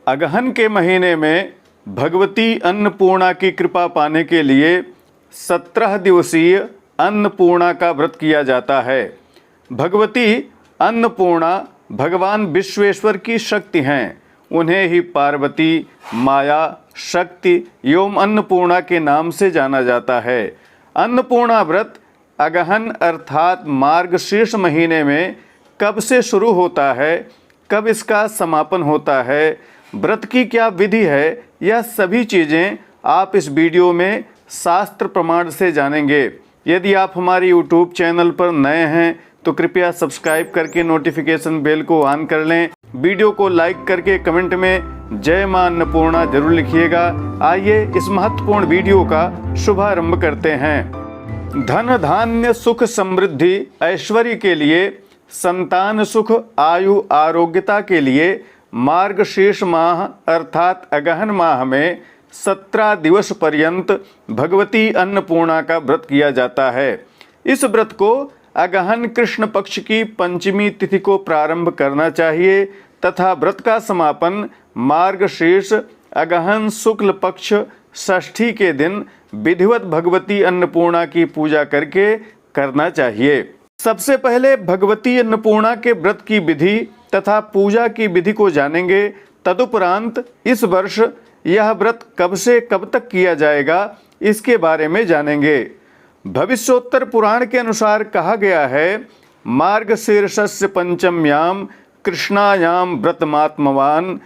अगहन के महीने में भगवती अन्नपूर्णा की कृपा पाने के लिए 17 दिवसीय अन्नपूर्णा का व्रत किया जाता है। भगवती अन्नपूर्णा भगवान विश्वेश्वर की शक्ति हैं। उन्हें ही पार्वती, माया, शक्ति एवं अन्नपूर्णा के नाम से जाना जाता है। अन्नपूर्णा व्रत अगहन अर्थात मार्गशीर्ष महीने में कब से शुरू होता है, कब इसका समापन होता है, व्रत की क्या विधि है, यह सभी चीज़ें आप इस वीडियो में शास्त्र प्रमाण से जानेंगे। यदि आप हमारे YouTube चैनल पर नए हैं तो कृपया सब्सक्राइब करके नोटिफिकेशन बेल को ऑन कर लें। वीडियो को लाइक करके कमेंट में जय मां अन्नपूर्णा जरूर लिखिएगा। आइए इस महत्वपूर्ण वीडियो का शुभारंभ करते हैं। धन धान्य सुख समृद्धि ऐश्वर्य के लिए, संतान सुख आयु आरोग्यता के लिए मार्गशीर्ष माह अर्थात अगहन माह में 17 दिवस पर्यंत भगवती अन्नपूर्णा का व्रत किया जाता है। इस व्रत को अगहन कृष्ण पक्ष की पंचमी तिथि को प्रारंभ करना चाहिए तथा व्रत का समापन मार्गशीर्ष अगहन शुक्ल पक्ष षष्ठी के दिन विधिवत भगवती अन्नपूर्णा की पूजा करके करना चाहिए। सबसे पहले भगवती अन्नपूर्णा के व्रत की विधि तथा पूजा की विधि को जानेंगे। तदुपरांत इस वर्ष यह व्रत कब से कब तक किया जाएगा इसके बारे में जानेंगे। भविष्योत्तर पुराण के अनुसार कहा गया है, मार्गशीर्षस्य पंचम्याम कृष्णायाम व्रतमात्मवान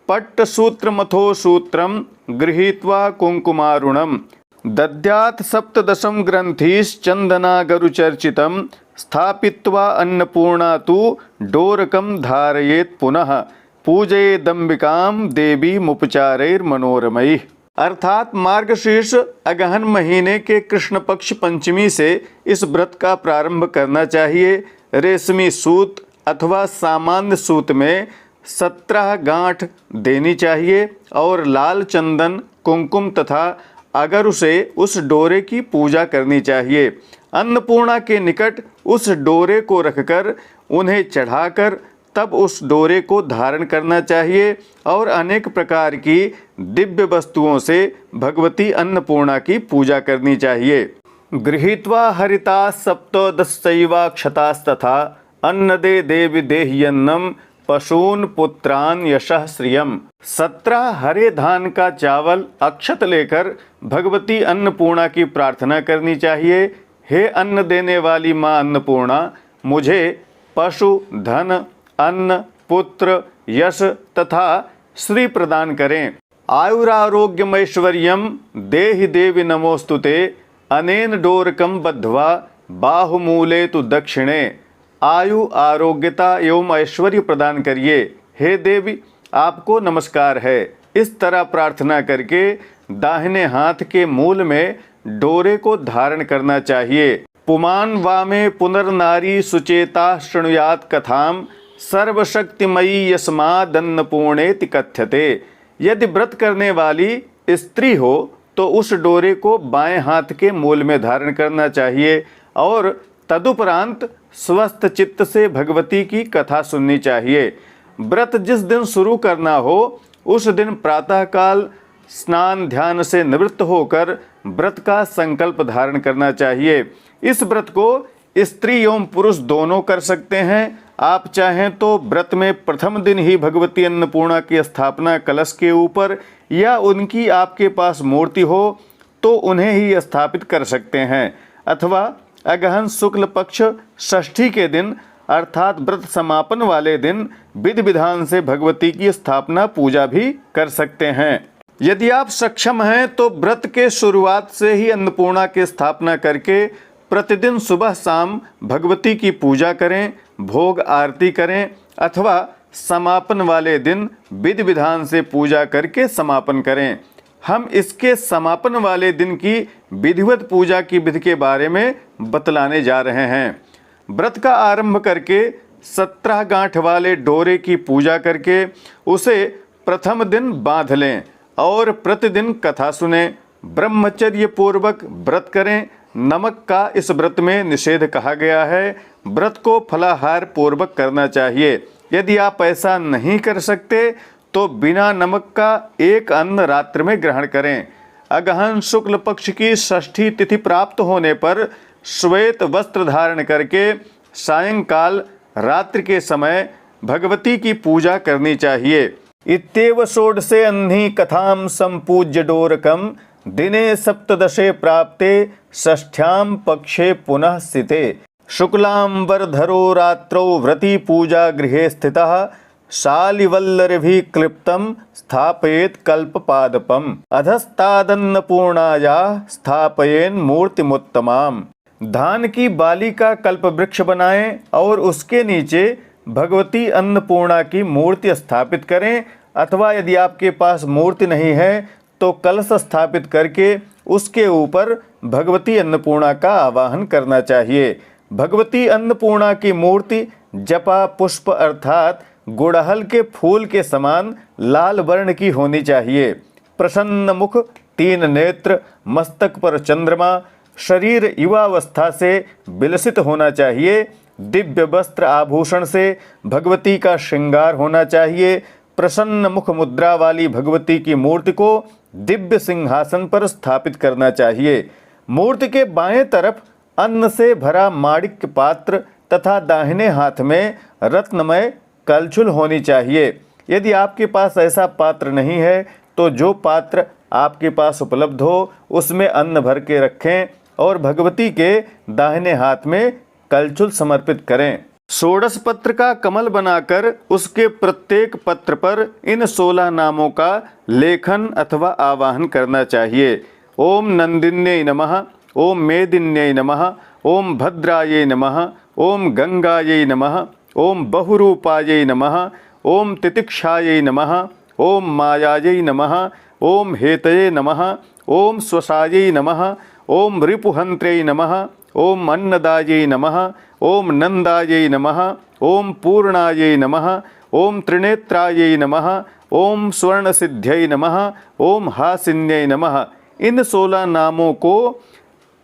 पट्टसूत्रमथो सूत्रम गृहीत्वा कुंकुमारुणम दद्यात् सप्तदशम ग्रंथिश्चंदनागरुचर्चितम स्थापित्वा अन्नपूर्णा तु डोरकम धारयेत् पुनः पूजयेदंबिकाम देवी मुपचारैर्मनोरमैः। अर्थात मार्गशीर्ष अगहन महीने के कृष्ण पक्ष पंचमी से इस व्रत का प्रारंभ करना चाहिए। रेशमी सूत अथवा सामान्य सूत में 17 गांठ देनी चाहिए और लाल चंदन, कुंकुम तथा अगरु से उस डोरे की पूजा करनी चाहिए। अन्नपूर्णा के निकट उस डोरे को रखकर उन्हें चढ़ाकर तब उस डोरे को धारण करना चाहिए और अनेक प्रकार की दिव्य वस्तुओं से भगवती अन्नपूर्णा की पूजा करनी चाहिए। गृहीत्वा हरिता सप्तदशैवाक्षतास्तथा अन्नदे देवी देह्यन्नम पशून पुत्रान यशः श्रियम। 17 हरे धान का चावल अक्षत लेकर भगवती अन्नपूर्णा की प्रार्थना करनी चाहिए। हे अन्न देने वाली माँ अन्नपूर्णा, मुझे पशु, धन, अन्न, पुत्र, यश तथा श्री प्रदान करें। आयुरारोग्यमैश्वर्यम देहि देवी नमोस्तुते अनेन डोरकम बद्ध्वा बाहुमूले तु दक्षिणे। आयु, आरोग्यता एवं ऐश्वर्य प्रदान करिए। हे देवी, आपको नमस्कार है। इस तरह प्रार्थना करके दाहिने हाथ के मूल में डोरे को धारण करना चाहिए। पुमान वामे पुनर्नारी सुचेता शृणुयात कथाम सर्वशक्तिमयी यस्मादन्नपूर्णेति कथ्यते। यदि व्रत करने वाली स्त्री हो तो उस डोरे को बाएं हाथ के मूल में धारण करना चाहिए और तदुपरांत स्वस्थ चित्त से भगवती की कथा सुननी चाहिए। व्रत जिस दिन शुरू करना हो उस दिन प्रातःकाल स्नान ध्यान से निवृत्त होकर व्रत का संकल्प धारण करना चाहिए। इस व्रत को स्त्री एवं पुरुष दोनों कर सकते हैं। आप चाहें तो व्रत में प्रथम दिन ही भगवती अन्नपूर्णा की स्थापना कलश के ऊपर या उनकी आपके पास मूर्ति हो तो उन्हें ही स्थापित कर सकते हैं, अथवा अगहन शुक्ल पक्ष षष्ठी के दिन अर्थात व्रत समापन वाले दिन विधि विधान से भगवती की स्थापना पूजा भी कर सकते हैं। यदि आप सक्षम हैं तो व्रत के शुरुआत से ही अन्नपूर्णा की स्थापना करके प्रतिदिन सुबह शाम भगवती की पूजा करें, भोग आरती करें अथवा समापन वाले दिन विधि विधान से पूजा करके समापन करें। हम इसके समापन वाले दिन की विधिवत पूजा की विधि के बारे में बतलाने जा रहे हैं। व्रत का आरंभ करके 17 गांठ वाले डोरे की पूजा करके उसे प्रथम दिन बांध लें और प्रतिदिन कथा सुने। ब्रह्मचर्य पूर्वक व्रत करें। नमक का इस व्रत में निषेध कहा गया है। व्रत को फलाहार पूर्वक करना चाहिए। यदि आप ऐसा नहीं कर सकते तो बिना नमक का एक अन्न रात्रि में ग्रहण करें। अगहन शुक्ल पक्ष की षष्ठी तिथि प्राप्त होने पर श्वेत वस्त्र धारण करके सायंकाल रात्रि के समय भगवती की पूजा करनी चाहिए। इत्येव षोडशे अह्नि कथां संपूज्य डोरकम दिने सप्तदशे प्राप्ते षष्ठ्यां पक्षे पुनः स्थिते शुक्लांबरधरो रात्रौ व्रती पूजा गृहे स्थितः शालिवल्लरिभिः क्लिप्तं स्थापयेत् कल्पपादपम् अधस्तादन्नपूर्णायाः स्थापयेन् मूर्तिमुत्तमाम्। धान की बाली का कल्प वृक्ष बनाएं और उसके नीचे भगवती अन्नपूर्णा की मूर्ति स्थापित करें, अथवा यदि आपके पास मूर्ति नहीं है तो कलश स्थापित करके उसके ऊपर भगवती अन्नपूर्णा का आवाहन करना चाहिए। भगवती अन्नपूर्णा की मूर्ति जपा पुष्प अर्थात गुड़हल के फूल के समान लाल वर्ण की होनी चाहिए। प्रसन्न मुख, 3 नेत्र, मस्तक पर चंद्रमा, शरीर युवावस्था से विलसित होना चाहिए। दिव्य वस्त्र आभूषण से भगवती का श्रृंगार होना चाहिए। प्रसन्न मुख मुद्रा वाली भगवती की मूर्ति को दिव्य सिंहासन पर स्थापित करना चाहिए। मूर्ति के बाएं तरफ अन्न से भरा माणिक्य पात्र तथा दाहिने हाथ में रत्नमय कलछुल होनी चाहिए। यदि आपके पास ऐसा पात्र नहीं है तो जो पात्र आपके पास उपलब्ध हो उसमें अन्न भर के रखें और भगवती के दाहिने हाथ में कलछुल समर्पित करें। षोडश पत्र का कमल बनाकर उसके प्रत्येक पत्र पर इन 16 नामों का लेखन अथवा आवाहन करना चाहिए। ओम नंदिन्यै नमः, ओम मेदिन्यै नमः, ओम भद्रायै नमः, ओम गंगायै नमः, ओम बहुरूपायै नमः, ओम तितिक्षायै नमः, ओम मायायै नमः, ओम हेतये नमः, ओम स्वसायै नमः, ओम रिपुहन्त्र्यै नमः, ओम अन्नदायै नमः, ओम नंदायै नमः, ओम पूर्णायै नमः, ओम त्रिनेत्रायै नमः, ओम स्वर्णसिद्ध्यै नमः, ओम हासिन्यै नमः। इन 16 नामों को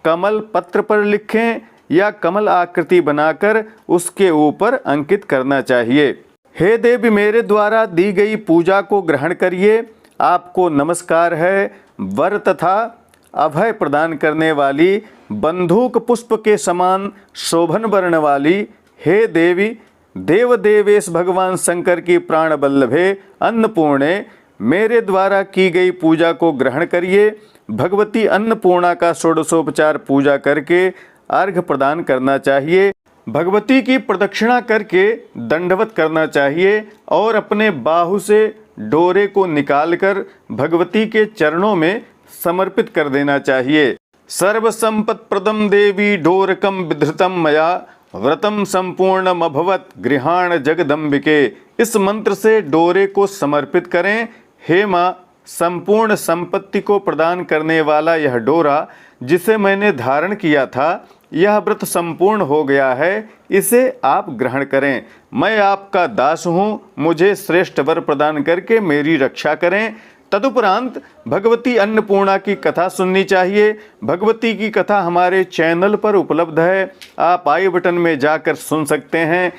कमल पत्र पर लिखें या कमल आकृति बनाकर उसके ऊपर अंकित करना चाहिए। हे देवी, मेरे द्वारा दी गई पूजा को ग्रहण करिए। आपको नमस्कार है। वर तथा अभय प्रदान करने वाली, बंदूक पुष्प के समान शोभन वर्ण वाली हे देवी, देवदेवेश भगवान शंकर की प्राण बल्लभे अन्नपूर्णे, मेरे द्वारा की गई पूजा को ग्रहण करिए। भगवती अन्नपूर्णा का षोडशोपचार पूजा करके अर्घ्य प्रदान करना चाहिए। भगवती की प्रदक्षिणा करके दंडवत करना चाहिए और अपने बाहु से डोरे को निकालकर भगवती के चरणों में समर्पित कर देना चाहिए। सर्व संपत् प्रदम देवी डोरकम विधृतम मया व्रतम संपूर्णम अभवत गृहाण जगदम्बिके। इस मंत्र से डोरे को समर्पित करें। हे माँ, संपूर्ण संपत्ति को प्रदान करने वाला यह डोरा जिसे मैंने धारण किया था, यह व्रत संपूर्ण हो गया है, इसे आप ग्रहण करें। मैं आपका दास हूँ, मुझे श्रेष्ठ वर प्रदान करके मेरी रक्षा करें। तदुपरांत भगवती अन्नपूर्णा की कथा सुननी चाहिए। भगवती की कथा हमारे चैनल पर उपलब्ध है, आप आई बटन में जाकर सुन सकते हैं।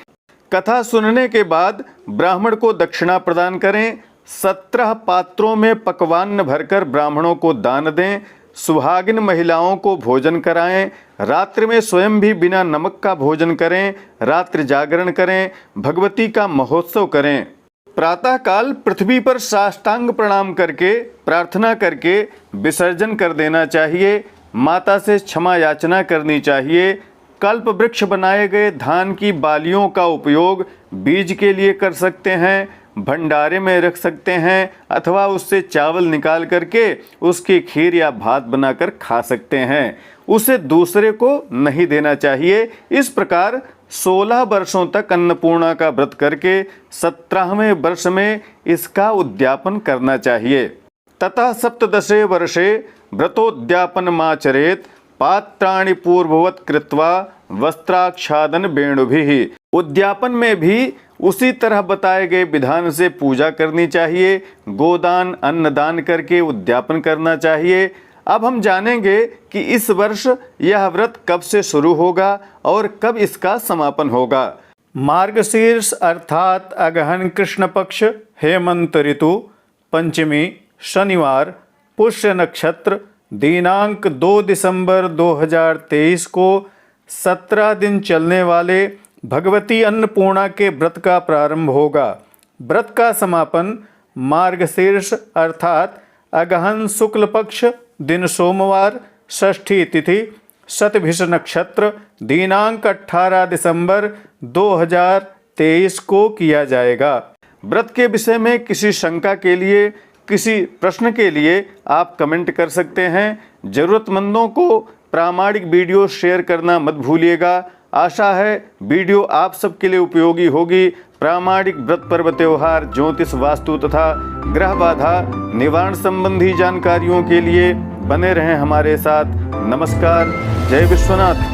कथा सुनने के बाद ब्राह्मण को दक्षिणा प्रदान करें। 17 पात्रों में पकवान भरकर ब्राह्मणों को दान दें। सुहागिन महिलाओं को भोजन कराएं। रात्रि में स्वयं भी बिना नमक का भोजन करें। रात्रि जागरण करें। भगवती का महोत्सव करें। प्रातःकाल पृथ्वी पर साष्टांग प्रणाम करके प्रार्थना करके विसर्जन कर देना चाहिए। माता से क्षमा याचना करनी चाहिए। कल्प वृक्ष बनाए गए धान की बालियों का उपयोग बीज के लिए कर सकते हैं, भंडारे में रख सकते हैं, अथवा उससे चावल निकाल करके उसकी खीर या भात बनाकर खा सकते हैं। उसे दूसरे को नहीं देना चाहिए। इस प्रकार 16 वर्षों तक अन्नपूर्णा का व्रत करके 17वें वर्ष में इसका उद्यापन करना चाहिए। ततः 17 वर्षे व्रतोद्यापनमाचरेत् पात्राणि पूर्ववत् कृत्वा वस्त्राच्छादन वेणुभिः। उद्यापन में भी उसी तरह बताए गए विधान से पूजा करनी चाहिए। गोदान अन्नदान करके उद्यापन करना चाहिए। अब हम जानेंगे कि इस वर्ष यह व्रत कब से शुरू होगा और कब इसका समापन होगा। मार्गशीर्ष अर्थात अगहन कृष्ण पक्ष हेमंत ऋतु पंचमी शनिवार पुष्य नक्षत्र दिनांक 2 दिसंबर 2023 को 17 दिन चलने वाले भगवती अन्नपूर्णा के व्रत का प्रारंभ होगा। व्रत का समापन मार्गशीर्ष अर्थात अगहन शुक्ल पक्ष दिन सोमवार षष्ठी तिथि शतभिष नक्षत्र दिनांक 18 दिसंबर 2023 को किया जाएगा। व्रत के विषय में किसी शंका के लिए, किसी प्रश्न के लिए आप कमेंट कर सकते हैं। ज़रूरतमंदों को प्रामाणिक वीडियो शेयर करना मत भूलिएगा। आशा है वीडियो आप सबके लिए उपयोगी होगी। प्रामाणिक व्रत पर्व त्योहार ज्योतिष वास्तु तथा ग्रह बाधा निवारण संबंधी जानकारियों के लिए बने रहें हमारे साथ। नमस्कार। जय विश्वनाथ।